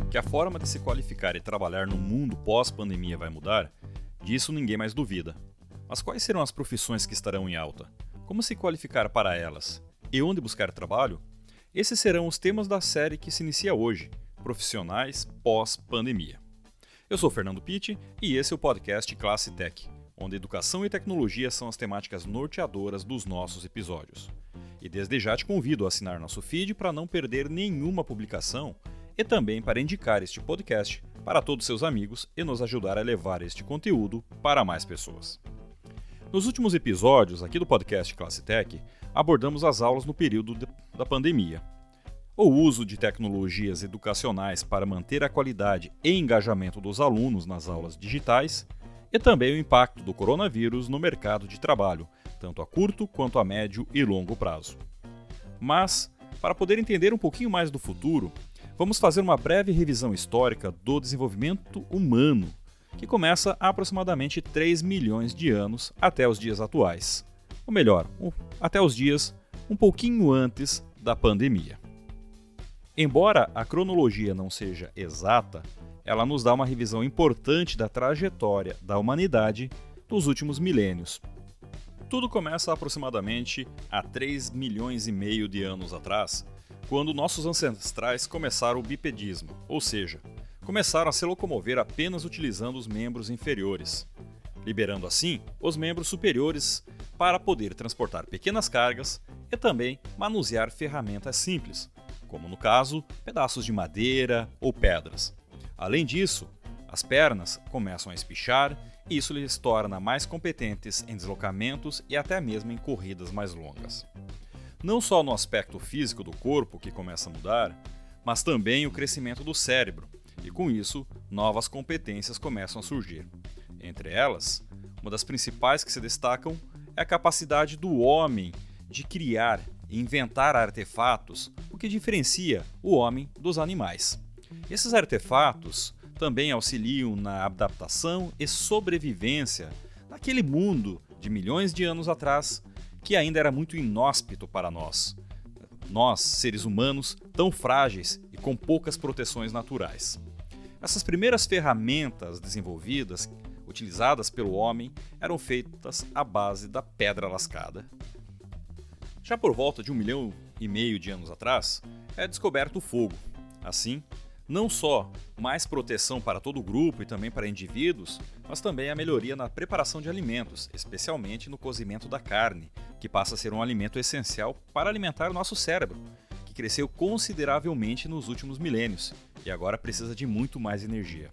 Que a forma de se qualificar e trabalhar no mundo pós-pandemia vai mudar, disso ninguém mais duvida. Mas quais serão as profissões que estarão em alta? Como se qualificar para elas? E onde buscar trabalho? Esses serão os temas da série que se inicia hoje, Profissionais pós-pandemia. Eu sou Fernando Pitti e esse é o podcast Classe Tech, onde educação e tecnologia são as temáticas norteadoras dos nossos episódios. E desde já te convido a assinar nosso feed para não perder nenhuma publicação e também para indicar este podcast para todos seus amigos e nos ajudar a levar este conteúdo para mais pessoas. Nos últimos episódios aqui do podcast Classe Tech, abordamos as aulas no período da pandemia. O uso de tecnologias educacionais para manter a qualidade e engajamento dos alunos nas aulas digitais e também o impacto do coronavírus no mercado de trabalho, tanto a curto quanto a médio e longo prazo. Mas, para poder entender um pouquinho mais do futuro, vamos fazer uma breve revisão histórica do desenvolvimento humano, que começa há aproximadamente 3 milhões de anos até os dias atuais. Ou melhor, até os dias um pouquinho antes da pandemia. Embora a cronologia não seja exata, ela nos dá uma revisão importante da trajetória da humanidade dos últimos milênios. Tudo começa aproximadamente há 3 milhões e meio de anos atrás, quando nossos ancestrais começaram o bipedismo, ou seja, começaram a se locomover apenas utilizando os membros inferiores, liberando assim os membros superiores para poder transportar pequenas cargas e também manusear ferramentas simples, como no caso, pedaços de madeira ou pedras. Além disso, as pernas começam a espichar e isso lhes torna mais competentes em deslocamentos e até mesmo em corridas mais longas. Não só no aspecto físico do corpo que começa a mudar, mas também o crescimento do cérebro, e com isso, novas competências começam a surgir. Entre elas, uma das principais que se destacam é a capacidade do homem de criar e inventar artefatos, o que diferencia o homem dos animais. Esses artefatos também auxiliam na adaptação e sobrevivência naquele mundo de milhões de anos atrás, que ainda era muito inóspito para nós. Nós, seres humanos, tão frágeis e com poucas proteções naturais. Essas primeiras ferramentas desenvolvidas, utilizadas pelo homem, eram feitas à base da pedra lascada. Já por volta de 1,5 milhão de anos atrás, é descoberto o fogo. Assim, não só mais proteção para todo o grupo e também para indivíduos, mas também a melhoria na preparação de alimentos, especialmente no cozimento da carne, que passa a ser um alimento essencial para alimentar o nosso cérebro, que cresceu consideravelmente nos últimos milênios e agora precisa de muito mais energia.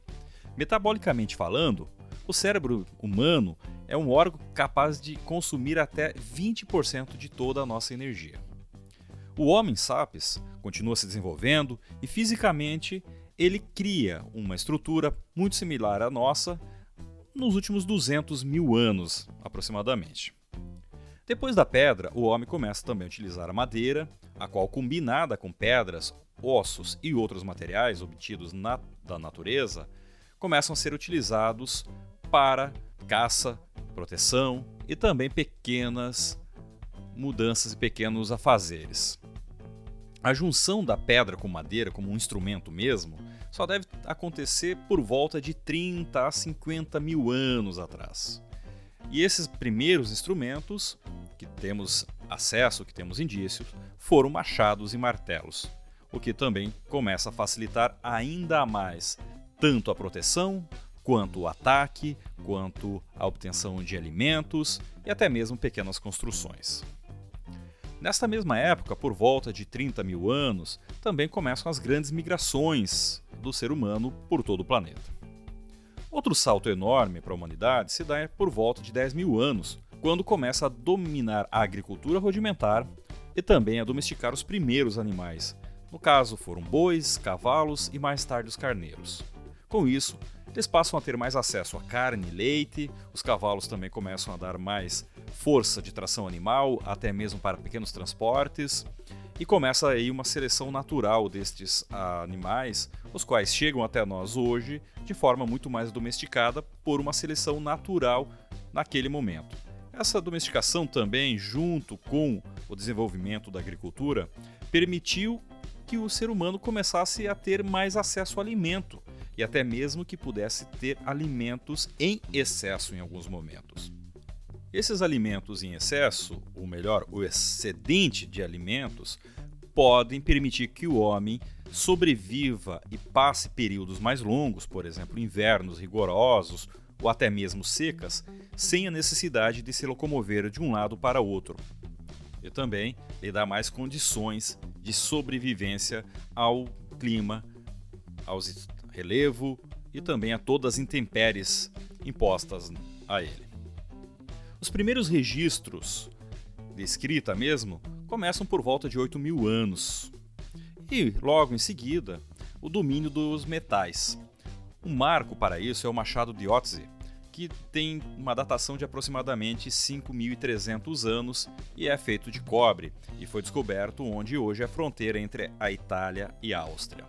Metabolicamente falando, o cérebro humano é um órgão capaz de consumir até 20% de toda a nossa energia. O Homo sapiens continua se desenvolvendo e fisicamente ele cria uma estrutura muito similar à nossa nos últimos 200 mil anos aproximadamente. Depois da pedra, o homem começa também a utilizar a madeira, a qual combinada com pedras, ossos e outros materiais obtidos da natureza, começam a ser utilizados para caça, proteção e também pequenas mudanças e pequenos afazeres. A junção da pedra com madeira como um instrumento mesmo só deve acontecer por volta de 30 a 50 mil anos atrás. E esses primeiros instrumentos que temos acesso, que temos indícios, foram machados e martelos, o que também começa a facilitar ainda mais tanto a proteção, quanto o ataque, quanto a obtenção de alimentos e até mesmo pequenas construções. Nesta mesma época, por volta de 30 mil anos, também começam as grandes migrações do ser humano por todo o planeta. Outro salto enorme para a humanidade se dá por volta de 10 mil anos, quando começa a dominar a agricultura rudimentar e também a domesticar os primeiros animais. No caso, foram bois, cavalos e mais tarde os carneiros. Com isso, eles passam a ter mais acesso a carne e leite, os cavalos também começam a dar mais força de tração animal, até mesmo para pequenos transportes, e começa aí uma seleção natural destes animais, os quais chegam até nós hoje de forma muito mais domesticada por uma seleção natural naquele momento. Essa domesticação também, junto com o desenvolvimento da agricultura, permitiu que o ser humano começasse a ter mais acesso ao alimento e até mesmo que pudesse ter alimentos em excesso em alguns momentos. Esses alimentos em excesso, ou melhor, o excedente de alimentos, podem permitir que o homem sobreviva e passe períodos mais longos, por exemplo, invernos rigorosos ou até mesmo secas, sem a necessidade de se locomover de um lado para outro. E também lhe dá mais condições de sobrevivência ao clima, ao relevo e também a todas as intempéries impostas a ele. Os primeiros registros de escrita mesmo começam por volta de 8.000 anos. E, logo em seguida, o domínio dos metais. Um marco para isso é o Machado de Otzi, que tem uma datação de aproximadamente 5.300 anos e é feito de cobre, e foi descoberto onde hoje é a fronteira entre a Itália e a Áustria.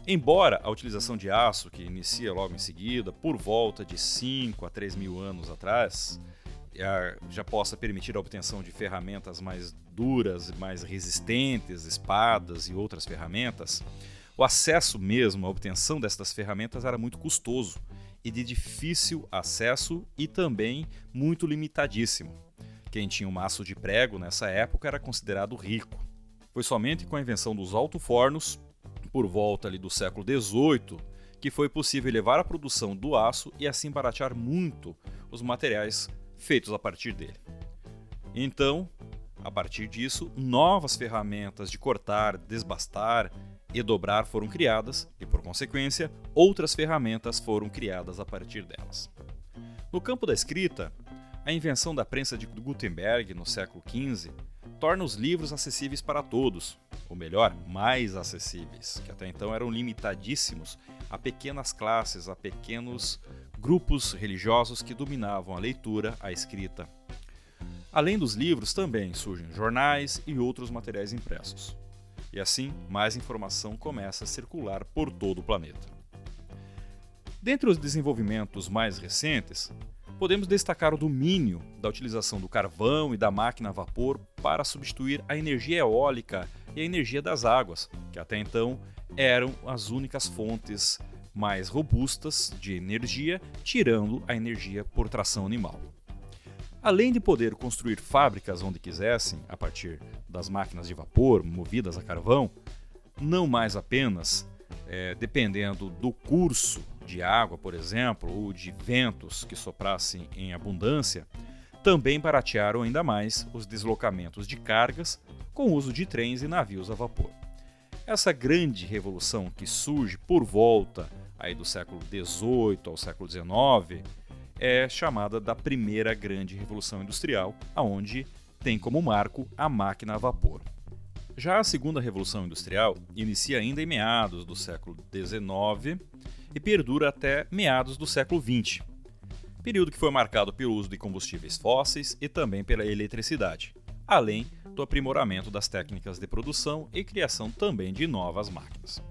Embora a utilização de aço, que inicia logo em seguida, por volta de 5 a 3.000 anos atrás, já possa permitir a obtenção de ferramentas mais duras e mais resistentes, espadas e outras ferramentas, o acesso mesmo à obtenção destas ferramentas era muito custoso e de difícil acesso e também muito limitadíssimo. Quem tinha um maço de prego nessa época era considerado rico. Foi somente com a invenção dos alto-fornos, por volta ali do século XVIII, que foi possível elevar a produção do aço e assim baratear muito os materiais feitos a partir dele. Então, a partir disso, novas ferramentas de cortar, desbastar e dobrar foram criadas e, por consequência, outras ferramentas foram criadas a partir delas. No campo da escrita, a invenção da prensa de Gutenberg no século XV torna os livros acessíveis para todos, ou melhor, mais acessíveis, que até então eram limitadíssimos a pequenas classes, a pequenos grupos religiosos que dominavam a leitura, a escrita. Além dos livros, também surgem jornais e outros materiais impressos. E assim, mais informação começa a circular por todo o planeta. Dentre os desenvolvimentos mais recentes, podemos destacar o domínio da utilização do carvão e da máquina a vapor para substituir a energia eólica e a energia das águas, que até então eram as únicas fontes mais robustas de energia, tirando a energia por tração animal. Além de poder construir fábricas onde quisessem, a partir das máquinas de vapor movidas a carvão, não mais apenas dependendo do curso de água, por exemplo, ou de ventos que soprassem em abundância, também baratearam ainda mais os deslocamentos de cargas com o uso de trens e navios a vapor. Essa grande revolução que surge por volta aí do século XVIII ao século XIX é chamada da primeira grande revolução industrial, aonde tem como marco a máquina a vapor. Já a segunda revolução industrial inicia ainda em meados do século XIX e perdura até meados do século XX, período que foi marcado pelo uso de combustíveis fósseis e também pela eletricidade, além do aprimoramento das técnicas de produção e criação também de novas máquinas.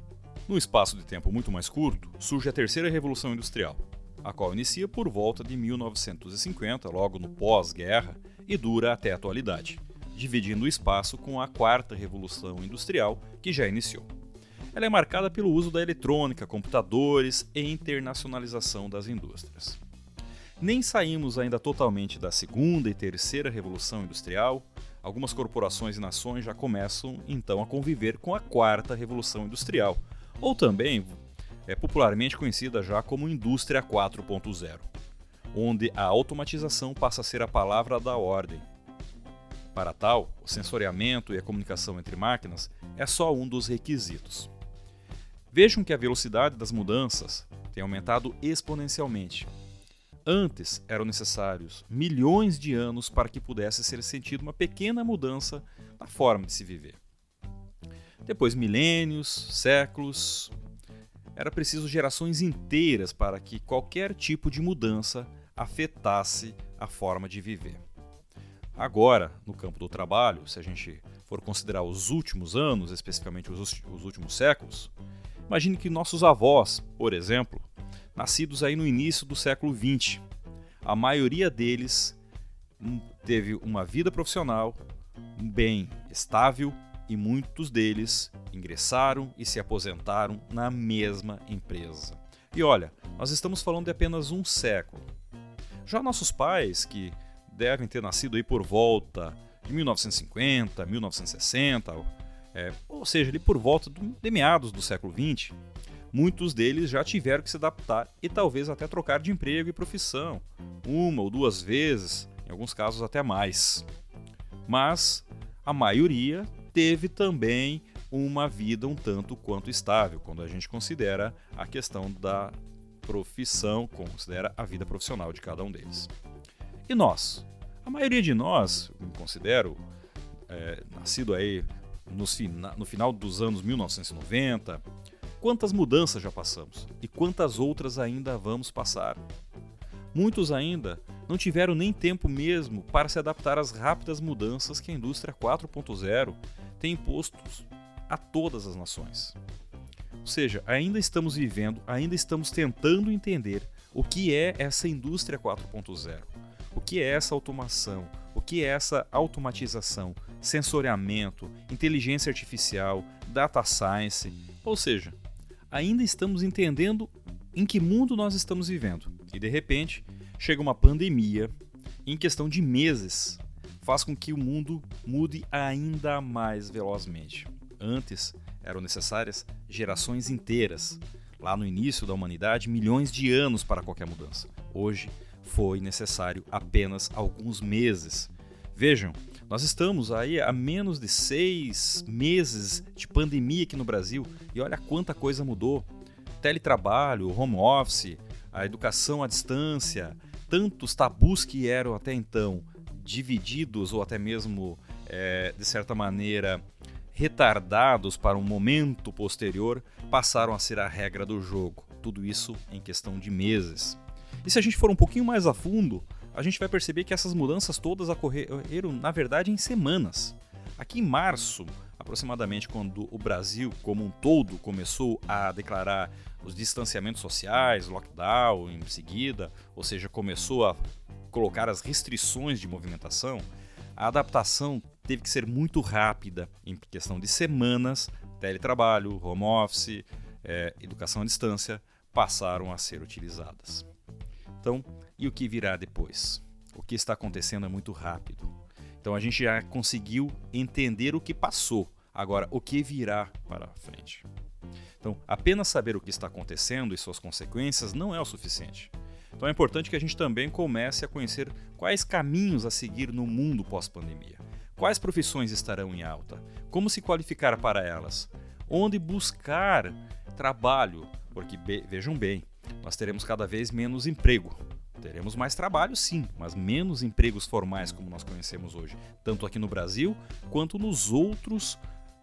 Num espaço de tempo muito mais curto, surge a terceira revolução industrial, a qual inicia por volta de 1950, logo no pós-guerra, e dura até a atualidade, dividindo o espaço com a quarta revolução industrial, que já iniciou. Ela é marcada pelo uso da eletrônica, computadores e internacionalização das indústrias. Nem saímos ainda totalmente da segunda e terceira revolução industrial. Algumas corporações e nações já começam então a conviver com a quarta revolução industrial, ou também popularmente conhecida já como Indústria 4.0, onde a automatização passa a ser a palavra da ordem. Para tal, o sensoriamento e a comunicação entre máquinas é só um dos requisitos. Vejam que a velocidade das mudanças tem aumentado exponencialmente. Antes eram necessários milhões de anos para que pudesse ser sentida uma pequena mudança na forma de se viver. Depois milênios, séculos, era preciso gerações inteiras para que qualquer tipo de mudança afetasse a forma de viver. Agora, no campo do trabalho, se a gente for considerar os últimos anos, especificamente os últimos séculos, imagine que nossos avós, por exemplo, nascidos aí no início do século XX, a maioria deles teve uma vida profissional bem estável e muitos deles ingressaram e se aposentaram na mesma empresa. E olha, nós estamos falando de apenas um século. Já nossos pais, que devem ter nascido aí por volta de 1950, 1960, ou seja, ali por volta de meados do século XX, muitos deles já tiveram que se adaptar e talvez até trocar de emprego e profissão, uma ou duas vezes, em alguns casos até mais. Mas a maioria teve também uma vida um tanto quanto estável, quando a gente considera a questão da profissão, considera a vida profissional de cada um deles. E nós? A maioria de nós, eu me considero, nascido aí no final dos anos 1990, quantas mudanças já passamos e quantas outras ainda vamos passar? Muitos ainda não tiveram nem tempo mesmo para se adaptar às rápidas mudanças que a indústria 4.0 tem imposto a todas as nações. Ou seja, ainda estamos vivendo, ainda estamos tentando entender o que é essa indústria 4.0, o que é essa automação, o que é essa automatização, sensoriamento, inteligência artificial, data science, ou seja, ainda estamos entendendo em que mundo nós estamos vivendo. E de repente, chega uma pandemia e em questão de meses faz com que o mundo mude ainda mais velozmente. Antes, eram necessárias gerações inteiras. Lá no início da humanidade, milhões de anos para qualquer mudança. Hoje, foi necessário apenas alguns meses. Vejam, nós estamos aí há menos de 6 meses de pandemia aqui no Brasil e olha quanta coisa mudou. Teletrabalho, home office, a educação à distância, tantos tabus que eram até então divididos ou até mesmo, de certa maneira, retardados para um momento posterior, passaram a ser a regra do jogo. Tudo isso em questão de meses. E se a gente for um pouquinho mais a fundo, a gente vai perceber que essas mudanças todas ocorreram, na verdade, em semanas. Aqui em março, aproximadamente, quando o Brasil como um todo começou a declarar os distanciamentos sociais, lockdown em seguida, ou seja, começou a colocar as restrições de movimentação, a adaptação teve que ser muito rápida, em questão de semanas, teletrabalho, home office, educação à distância passaram a ser utilizadas. Então, e o que virá depois? O que está acontecendo é muito rápido. Então a gente já conseguiu entender o que passou, agora o que virá para frente. Então, apenas saber o que está acontecendo e suas consequências não é o suficiente. Então é importante que a gente também comece a conhecer quais caminhos a seguir no mundo pós-pandemia. Quais profissões estarão em alta? Como se qualificar para elas? Onde buscar trabalho? Porque, vejam bem, nós teremos cada vez menos emprego. Teremos mais trabalho, sim, mas menos empregos formais como nós conhecemos hoje, tanto aqui no Brasil quanto nos outros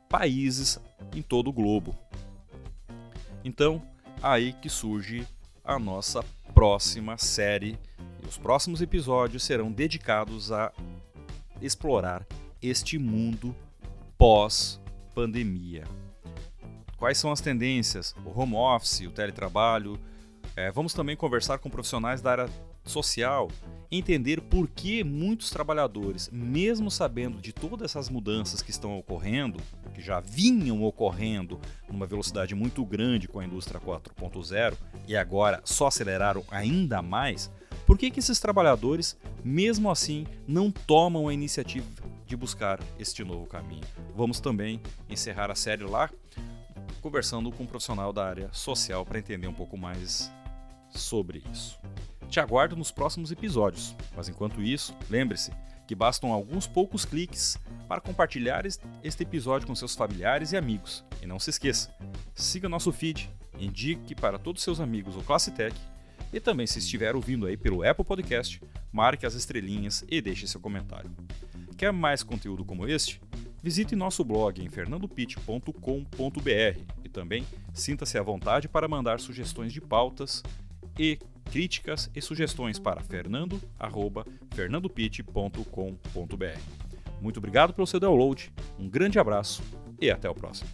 países em todo o globo. Então, aí que surge a nossa próxima série e os próximos episódios serão dedicados a explorar este mundo pós-pandemia. Quais são as tendências? O home office, o teletrabalho. Vamos também conversar com profissionais da área social, entender por que muitos trabalhadores, mesmo sabendo de todas essas mudanças que estão ocorrendo, que já vinham ocorrendo numa velocidade muito grande com a indústria 4.0 e agora só aceleraram ainda mais, por que esses trabalhadores, mesmo assim, não tomam a iniciativa de buscar este novo caminho? Vamos também encerrar a série lá, conversando com um profissional da área social para entender um pouco mais sobre isso. Te aguardo nos próximos episódios, mas enquanto isso, lembre-se que bastam alguns poucos cliques para compartilhar este episódio com seus familiares e amigos. E não se esqueça, siga nosso feed, indique para todos seus amigos o Classe Tech e também, se estiver ouvindo aí pelo Apple Podcast, marque as estrelinhas e deixe seu comentário. Quer mais conteúdo como este? Visite nosso blog em fernandopit.com.br e também sinta-se à vontade para mandar sugestões de pautas e críticas e sugestões para fernando@fernandopit.com.br. Muito obrigado pelo seu download, um grande abraço e até o próximo.